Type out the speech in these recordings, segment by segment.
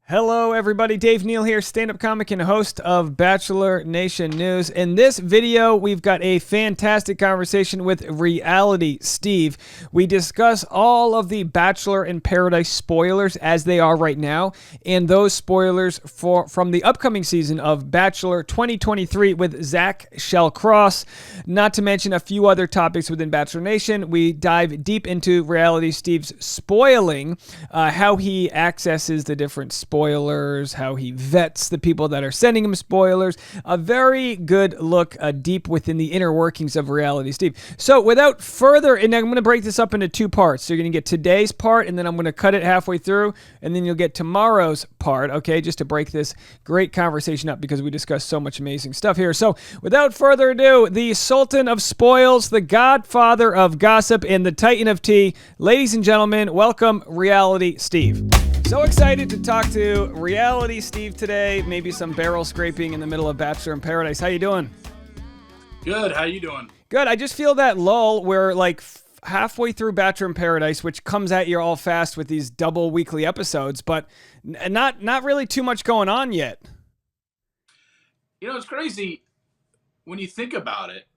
Hello, everybody. Dave Neal here, stand-up comic and host of Bachelor Nation News. In this video, we've got a fantastic conversation with Reality Steve. We discuss all of the Bachelor in Paradise spoilers as they are right now, and those spoilers from the upcoming season of Bachelor 2023 with Zach Shellcross, not to mention a few other topics within Bachelor Nation. We dive deep into Reality Steve's spoiling, how he accesses the different spoilers, how he vets the people that are sending him spoilers. A very good look deep within the inner workings of Reality Steve. So without further, and I'm going to break this up into two parts. So you're going to get today's part, and then I'm going to cut it halfway through, and then you'll get tomorrow's part, okay, just to break this great conversation up because we discussed so much amazing stuff here. So without further ado, the Sultan of Spoils, the Godfather of Gossip, and the Titan of Tea. Ladies and gentlemen, welcome Reality Steve. So excited to talk to Reality Steve today. Maybe some barrel scraping in the middle of Bachelor in Paradise. How you doing? Good. How you doing? Good. I just feel that lull where like halfway through Bachelor in Paradise, which comes at you all fast with these double weekly episodes, but not really too much going on yet. You know, it's crazy when you think about it.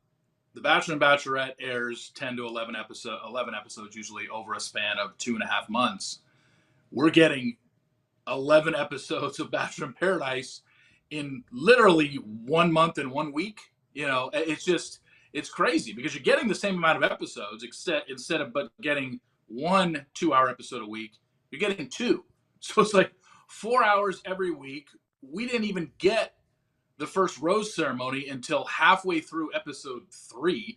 The Bachelor and Bachelorette airs 10 to 11 episodes usually over a span of 2.5 months. We're getting 11 episodes of Bachelor in Paradise in literally 1 month and 1 week. You know, it's crazy because you're getting the same amount of episodes instead of but getting 1 2-hour episode a week, you're getting 2. So it's like 4 hours every week. We didn't even get the first rose ceremony until halfway through episode 3.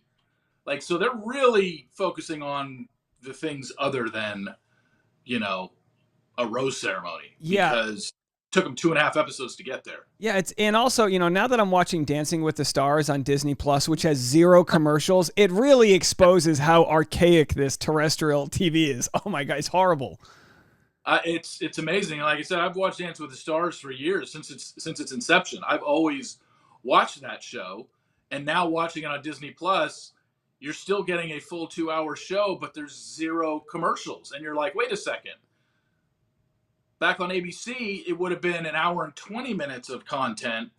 Like, so they're really focusing on the things other than, you know, a rose ceremony. Yeah. Because it took them 2.5 episodes to get there. Yeah, and also, you know, now that I'm watching Dancing with the Stars on Disney Plus, which has 0 commercials, it really exposes how archaic this terrestrial TV is. Oh my God, it's horrible. It's amazing. Like I said, I've watched Dance with the Stars for years since its inception. I've always watched that show, and now watching it on Disney Plus, you're still getting a full 2-hour show, but there's 0 commercials, and you're like, wait a second. Back on ABC, it would have been 1 hour and 20 minutes of content.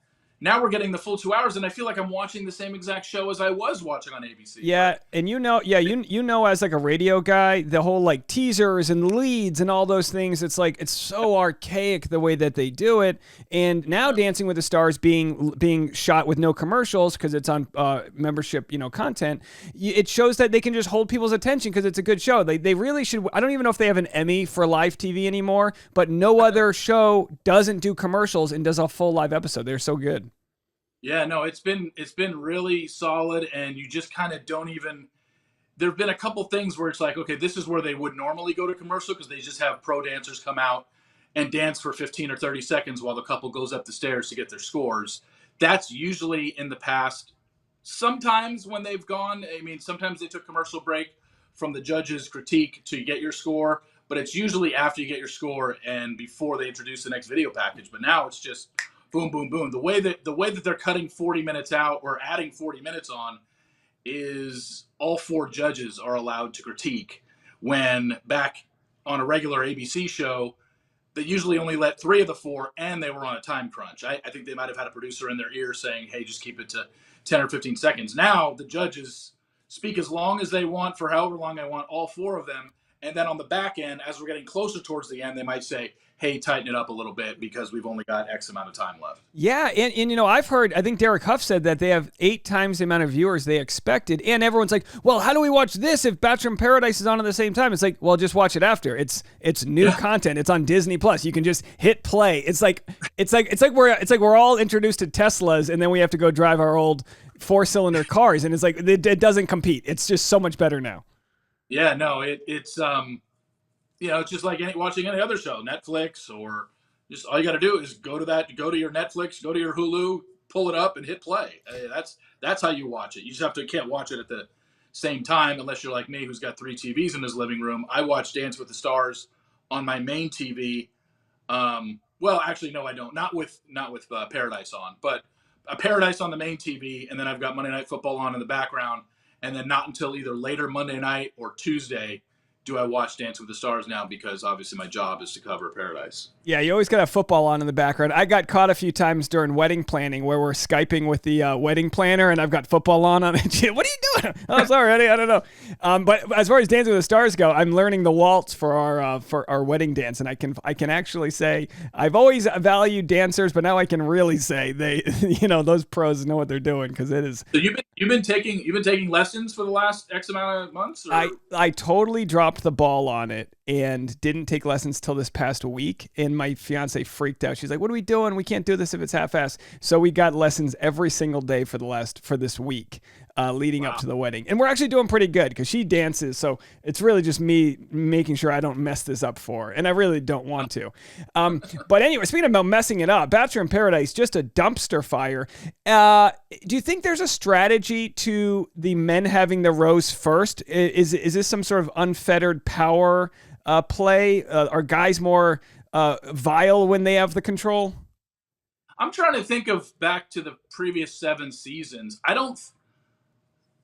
Now we're getting the full 2 hours, and I feel like I'm watching the same exact show as I was watching on ABC. Yeah, and you know, as like a radio guy, the whole like teasers and leads and all those things, it's like it's so archaic the way that they do it. And now Dancing with the Stars being shot with no commercials because it's on membership, you know, content. It shows that they can just hold people's attention because it's a good show. They really should. I don't even know if they have an Emmy for live TV anymore, but no other show doesn't do commercials and does a full live episode. They're so good. Yeah, no, it's been really solid, and you just kind of don't even. There have been a couple things where it's like, okay, this is where they would normally go to commercial because they just have pro dancers come out and dance for 15 or 30 seconds while the couple goes up the stairs to get their scores. That's usually in the past. Sometimes when they've gone, I mean, sometimes they took commercial break from the judges' critique to get your score, but it's usually after you get your score and before they introduce the next video package. But now it's just boom, boom, boom. The way that they're cutting 40 minutes out or adding 40 minutes on is all 4 judges are allowed to critique. When back on a regular ABC show, they usually only let 3 of the 4, and they were on a time crunch. I think they might have had a producer in their ear saying, hey, just keep it to 10 or 15 seconds. Now the judges speak as long as they want for however long I want, all 4 of them. And then on the back end, as we're getting closer towards the end, they might say, hey, tighten it up a little bit because we've only got X amount of time left. Yeah, and you know, I've heard, I think Derek Huff said that they have 8 times the amount of viewers they expected, and everyone's like, well, how do we watch this if Bachelor in Paradise is on at the same time? It's like, well, just watch it after. It's new content. It's on Disney Plus. You can just hit play. It's like we're all introduced to Teslas, and then we have to go drive our old 4-cylinder cars, and it's like it doesn't compete. It's just so much better now. Yeah, no, it's you know, it's just like watching any other show, Netflix, or just all you got to do is go to your Netflix, go to your Hulu, pull it up, and hit play. That's how you watch it. You just can't watch it at the same time unless you're like me, who's got 3 TVs in his living room. I watch Dance with the Stars on my main TV. Well, actually, no, I don't. Not with Paradise on, but Paradise on the main TV, and then I've got Monday Night Football on in the background, and then not until either later Monday night or Tuesday do I watch Dancing with the Stars now because obviously my job is to cover Paradise. Yeah, you always got a football on in the background. I got caught a few times during wedding planning where we're Skyping with the wedding planner and I've got football on it. What are you doing? Oh, sorry, honey, I don't know. But as far as Dancing with the Stars go, I'm learning the waltz for our wedding dance, and I can actually say I've always valued dancers, but now I can really say they, those pros know what they're doing because it is. So you've been taking lessons for the last X amount of months? Or? I totally dropped the ball on it and didn't take lessons till this past week. And my fiance freaked out. She's like, "What are we doing? We can't do this if it's half-assed." So we got lessons every single day for this week, leading up to the wedding. And we're actually doing pretty good because she dances. So it's really just me making sure I don't mess this up for her. And I really don't want to. But anyway, speaking about messing it up, Bachelor in Paradise, just a dumpster fire. Do you think there's a strategy to the men having the rose first? Is this some sort of unfettered power play? Are guys more vile when they have the control? I'm trying to think of back to the previous 7 seasons. I don't,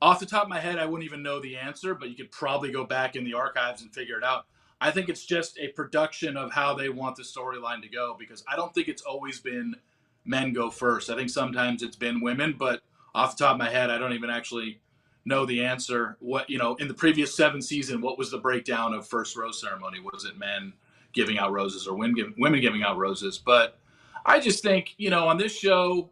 off the top of my head, I wouldn't even know the answer, but you could probably go back in the archives and figure it out. I think it's just a production of how they want the storyline to go, because I don't think it's always been men go first. I think sometimes it's been women, but off the top of my head, I don't even actually know the answer. What, in the previous 7 season, what was the breakdown of first rose ceremony? Was it men giving out roses or women giving out roses? But I just think, on this show,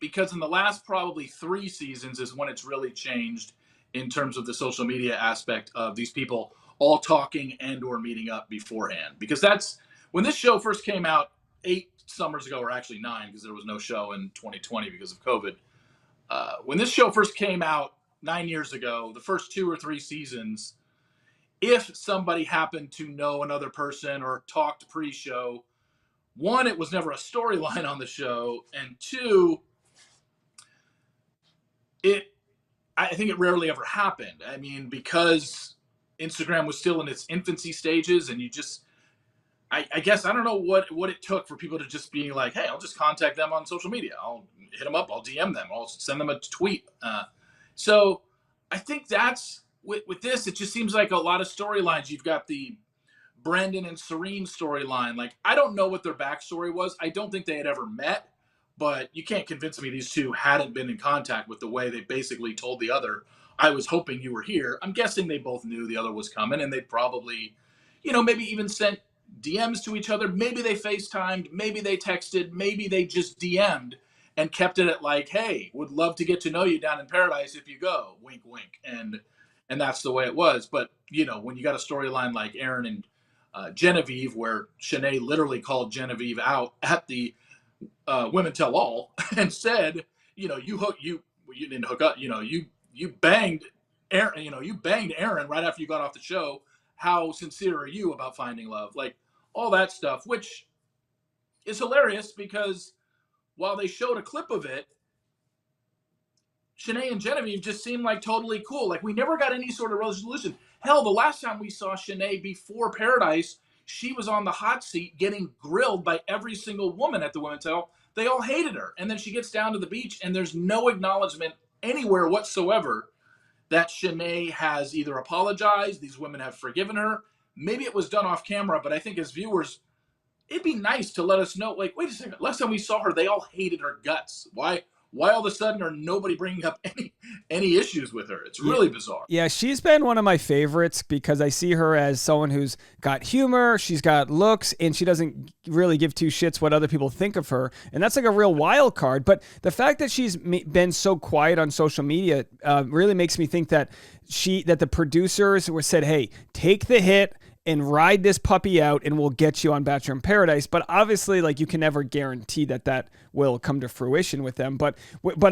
because in the last probably 3 seasons is when it's really changed in terms of the social media aspect of these people all talking and or meeting up beforehand. Because that's when this show first came out 8 summers ago, or actually 9, because there was no show in 2020 because of COVID. When this show first came out 9 years ago, the first 2 or 3 seasons, if somebody happened to know another person or talked pre-show, 1, it was never a storyline on the show, and 2, I think it rarely ever happened. I mean, because Instagram was still in its infancy stages, and you just, I guess, I don't know what it took for people to just be like, hey, I'll just contact them on social media. I'll hit them up. I'll DM them. I'll send them a tweet. So I think that's, with this, it just seems like a lot of storylines. You've got the Brendan and Serene storyline. Like, I don't know what their backstory was. I don't think they had ever met, but you can't convince me these two hadn't been in contact with the way they basically told the other, I was hoping you were here. I'm guessing they both knew the other was coming, and they probably, maybe even sent DMs to each other. Maybe they FaceTimed, maybe they texted, maybe they just DM'd and kept it at like, hey, would love to get to know you down in Paradise if you go, wink, wink. And that's the way it was. But, when you got a storyline like Aaron and Genevieve, where Shanae literally called Genevieve out at the Women Tell All and said, you didn't hook up, you banged Aaron, you banged Aaron right after you got off the show. How sincere are you about finding love? Like, all that stuff, which is hilarious because while they showed a clip of it, Shanae and Genevieve just seemed like totally cool. Like, we never got any sort of resolution. Hell, the last time we saw Shanae before Paradise, she was on the hot seat getting grilled by every single woman at the Women Tell. They all hated her. And then she gets down to the beach, and there's no acknowledgement anywhere whatsoever that Shanae has either apologized, these women have forgiven her. Maybe it was done off camera, but I think as viewers, it'd be nice to let us know, like, wait a second, last time we saw her, they all hated her guts. Why all of a sudden are nobody bringing up any issues with her? It's really bizarre. Yeah, she's been one of my favorites because I see her as someone who's got humor, she's got looks, and she doesn't really give 2 shits what other people think of her. And that's like a real wild card. But the fact that she's been so quiet on social media really makes me think that the producers said, hey, take the hit and ride this puppy out and we'll get you on Bachelor in Paradise. But obviously, like, you can never guarantee that will come to fruition with them. But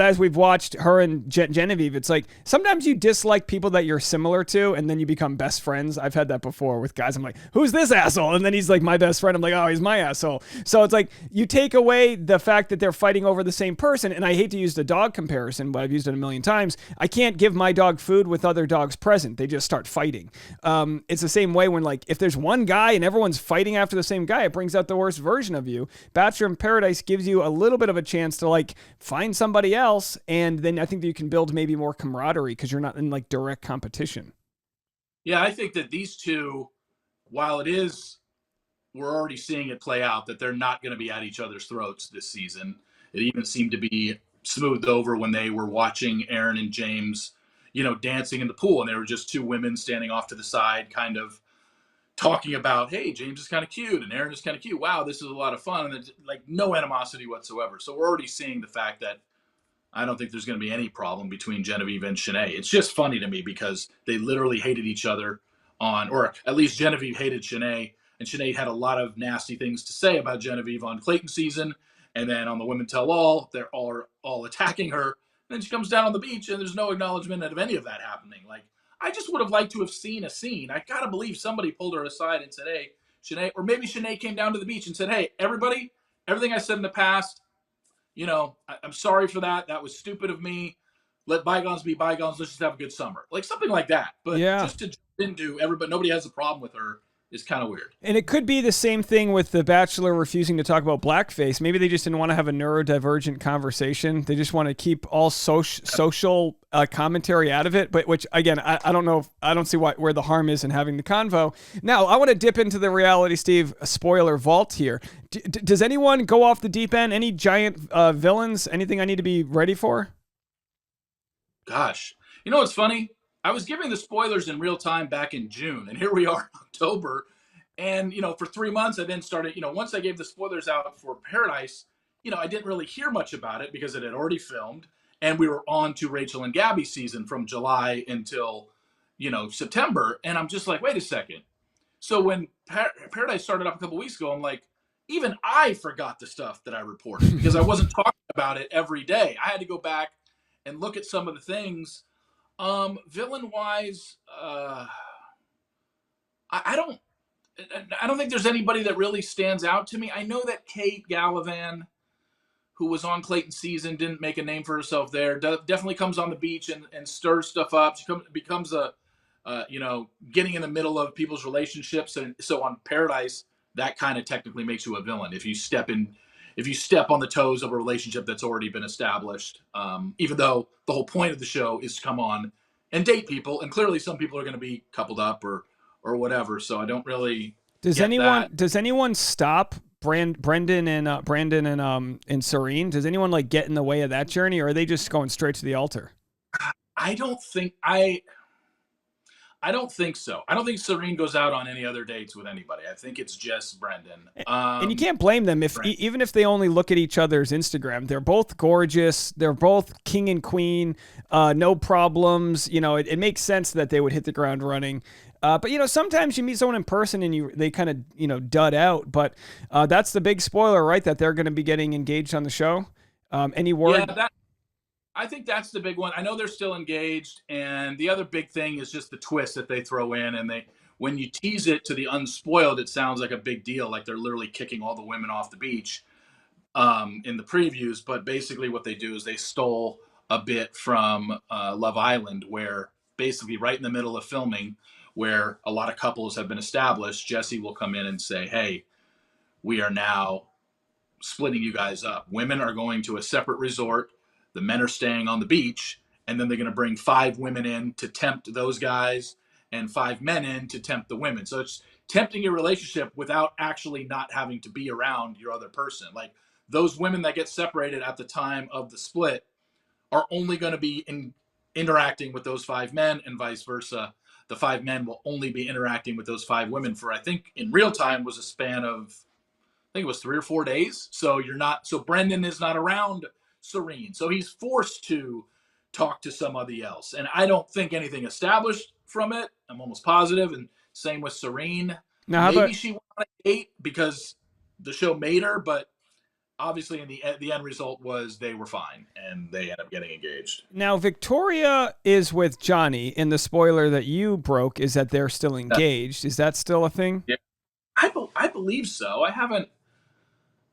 as we've watched her and Genevieve, it's like sometimes you dislike people that you're similar to and then you become best friends. I've had that before with guys. I'm like, who's this asshole? And then he's like my best friend. I'm like, oh, he's my asshole. So it's like you take away the fact that they're fighting over the same person. And I hate to use the dog comparison, but I've used it a million times. I can't give my dog food with other dogs present. They just start fighting. It's the same way when, like, if there's one guy and everyone's fighting after the same guy, it brings out the worst version of you. Bachelor in Paradise gives you a little bit of a chance to, like, find somebody else, and then I think that you can build maybe more camaraderie because you're not in, like, direct competition. Yeah, I think that these two, while it is, we're already seeing it play out that they're not going to be at each other's throats this season. It even seemed to be smoothed over when they were watching Aaron and James, dancing in the pool, and they were just two women standing off to the side, kind of talking about, hey, James is kind of cute and Aaron is kind of cute. Wow, this is a lot of fun, and it's like no animosity whatsoever. So we're already seeing the fact that I don't think there's going to be any problem between Genevieve and Shanae. It's just funny to me because they literally hated each other or at least Genevieve hated Shanae, and Shanae had a lot of nasty things to say about Genevieve on Clayton season, and then on the Women Tell All, they're all attacking her. And then she comes down on the beach, and there's no acknowledgement of any of that happening. Like, I just would have liked to have seen a scene. I gotta believe somebody pulled her aside and said, "Hey, Shanae," or maybe Shanae came down to the beach and said, "Hey, everybody, everything I said in the past, I'm sorry for that. That was stupid of me. Let bygones be bygones. Let's just have a good summer." Like something like that. But Yeah. just to jump into everybody, nobody has a problem with her is kind of weird. And it could be the same thing with The Bachelor refusing to talk about blackface. Maybe they just didn't want to have a neurodivergent conversation. They just want to keep all social commentary out of it. But which again, I don't know. I don't see where the harm is in having the convo. Now, I want to dip into the reality, Steve, spoiler vault here. Does anyone go off the deep end? Any giant villains? Anything I need to be ready for? Gosh, you know what's funny? I was giving the spoilers in real time back in June, and here we are in October. And for 3 months, I then started. Once I gave the spoilers out for Paradise, I didn't really hear much about it because it had already filmed, and we were on to Rachel and Gabby's season from July until September. And I'm just like, wait a second. So when Paradise started up a couple weeks ago, I'm like, even I forgot the stuff that I reported because I wasn't talking about it every day. I had to go back and look at some of the things. Villain wise, I don't. I don't think there's anybody that really stands out to me. I know that Kate Gallivan, who was on Clayton season, didn't make a name for herself there. Definitely comes on the beach and stirs stuff up. She becomes getting in the middle of people's relationships, and so on Paradise, that kind of technically makes you a villain if you step on the toes of a relationship that's already been established. Even though the whole point of the show is to come on and date people, and clearly some people are going to be coupled up or whatever. So I don't really get that. Does anyone stop Brandon and Serene? Does anyone like get in the way of that journey, or are they just going straight to the altar? I don't think I don't think so. I don't think Serene goes out on any other dates with anybody. I think it's just Brendan. And you can't blame them if even if they only look at each other's Instagram. They're both gorgeous. They're both king and queen. No problems. It makes sense that they would hit the ground running. But sometimes you meet someone in person and they kind of dud out. But that's the big spoiler, right? That they're going to be getting engaged on the show. Any word? Yeah, I think that's the big one. I know they're still engaged, and the other big thing is just the twist that they throw in. And when you tease it to the unspoiled, it sounds like a big deal, like they're literally kicking all the women off the beach in the previews. But basically, what they do is they stole a bit from Love Island, where basically right in the middle of filming, where a lot of couples have been established, Jesse will come in and say, "Hey, we are now splitting you guys up. Women are going to a separate resort. The men are staying on the beach, and then they're going to bring 5 women in to tempt those guys and 5 men in to tempt the women." So it's tempting your relationship without actually not having to be around your other person. Like those women that get separated at the time of the split are only going to be interacting with those 5 men, and vice versa. The 5 men will only be interacting with those 5 women for, I think in real time was a span of, I think it was 3 or 4 days. So Brendan is not around Serene. So he's forced to talk to somebody else. And I don't think anything established from it. I'm almost positive. And same with Serene. Now, how Maybe about she wanted to date because the show made her, but obviously in the end result was they were fine and they end up getting engaged. now? Victoria is with Johnny, and the spoiler that you broke is that they're still engaged. Is that still a thing? Yeah. I believe so.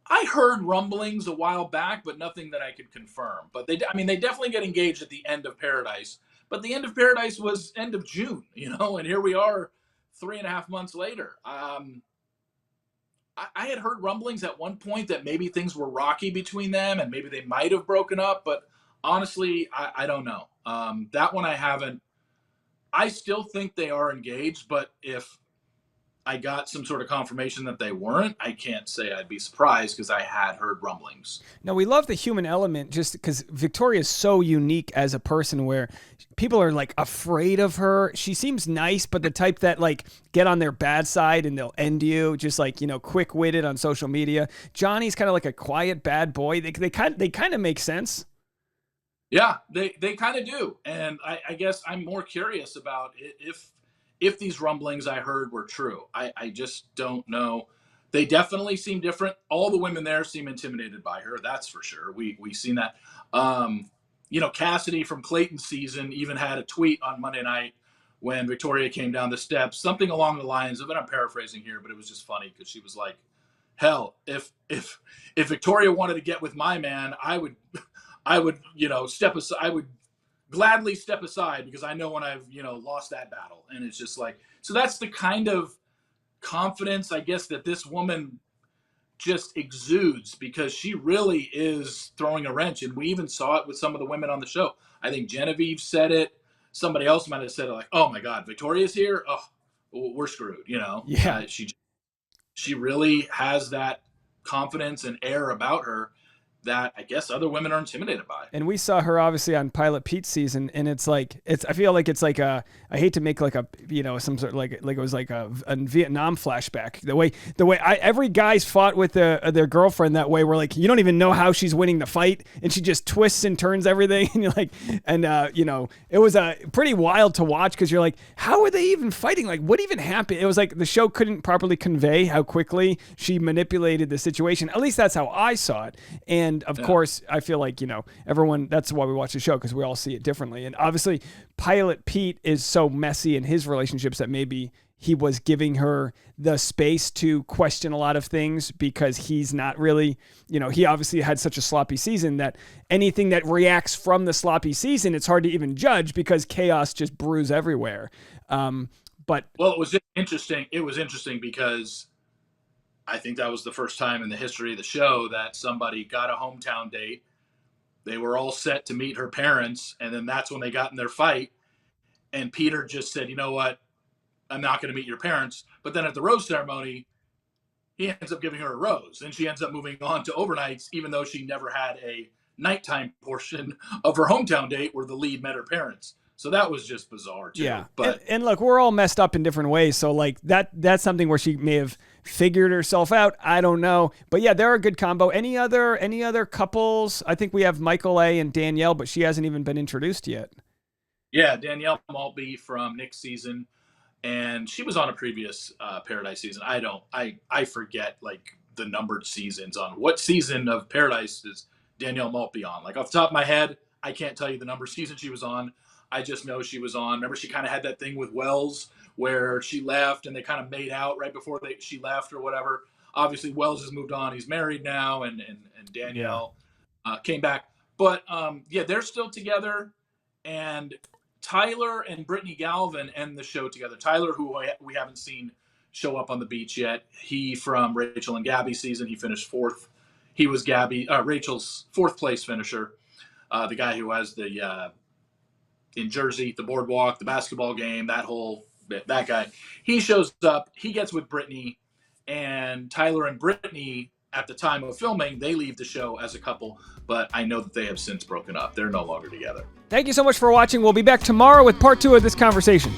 I heard rumblings a while back, but nothing that I could confirm. But they definitely get engaged at the end of Paradise. But the end of Paradise was end of June, and here we are, 3.5 months later. I had heard rumblings at one point that maybe things were rocky between them, and maybe they might have broken up. But honestly, I don't know. That one I haven't. I still think they are engaged, but if I got some sort of confirmation that they weren't, I can't say I'd be surprised because I had heard rumblings. No, we love the human element just because Victoria is so unique as a person where people are like afraid of her. She seems nice, but the type that like get on their bad side and they'll end you, just like, quick witted on social media. Johnny's kind of like a quiet bad boy. They kind of make sense. Yeah, they kind of do. And I guess I'm more curious about if these rumblings I heard were true. I just don't know. They definitely seem different. All the women there seem intimidated by her. That's for sure. We seen that. Cassidy from Clayton's season even had a tweet on Monday night when Victoria came down the steps, something along the lines of, and I'm paraphrasing here, but it was just funny because she was like, "Hell, if Victoria wanted to get with my man, I would step aside. I would gladly step aside because I know when I've, lost that battle." And it's just like, so that's the kind of confidence, I guess, that this woman just exudes because she really is throwing a wrench. And we even saw it with some of the women on the show. I think Genevieve said it. Somebody else might have said it, like, "Oh my God, Victoria's here. Oh, we're screwed." Yeah. She really has that confidence and air about her that I guess other women are intimidated by. And we saw her obviously on Pilot Pete's season, and I feel like it's like I hate to make like a, some sort of like it was like a Vietnam flashback. The way every guy's fought with their girlfriend that way, where like, you don't even know how she's winning the fight, and she just twists and turns everything. And you're like, it was pretty wild to watch because you're like, how are they even fighting? Like, what even happened? It was like the show couldn't properly convey how quickly she manipulated the situation. At least that's how I saw it. And of course, I feel like, everyone, that's why we watch the show, because we all see it differently. And obviously, Pilot Pete is so messy in his relationships that maybe he was giving her the space to question a lot of things because he's not really, he obviously had such a sloppy season that anything that reacts from the sloppy season, it's hard to even judge because chaos just brews everywhere. Well, it was interesting. It was interesting because I think that was the first time in the history of the show that somebody got a hometown date. They were all set to meet her parents, and then that's when they got in their fight. And Peter just said, "You know what? I'm not going to meet your parents." But then at the rose ceremony, he ends up giving her a rose, and she ends up moving on to overnights, even though she never had a nighttime portion of her hometown date where the lead met her parents. So that was just bizarre too. Yeah. But and look, we're all messed up in different ways. So like that's something where she may have figured herself out. I don't know. But yeah, they're a good combo. Any other couples? I think we have Michael A. and Danielle, but she hasn't even been introduced yet. Yeah, Danielle Maltby from Nick's season, and she was on a previous Paradise season. I forget like the numbered seasons on what season of Paradise is Danielle Maltby on. Like off the top of my head, I can't tell you the number season she was on. I just know she was on. Remember, she kind of had that thing with Wells where she left and they kind of made out right before she left or whatever. Obviously, Wells has moved on. He's married now, and Danielle came back. But they're still together. And Tyler and Brittany Galvin end the show together. Tyler, who we haven't seen show up on the beach yet, he from Rachel and Gabby's season, he finished fourth. He was Rachel's fourth place finisher. The guy who has the in Jersey, the boardwalk, the basketball game, that guy. He shows up, he gets with Brittany, and Tyler and Brittany, at the time of filming, they leave the show as a couple, but I know that they have since broken up. They're no longer together. Thank you so much for watching. We'll be back tomorrow with part 2 of this conversation.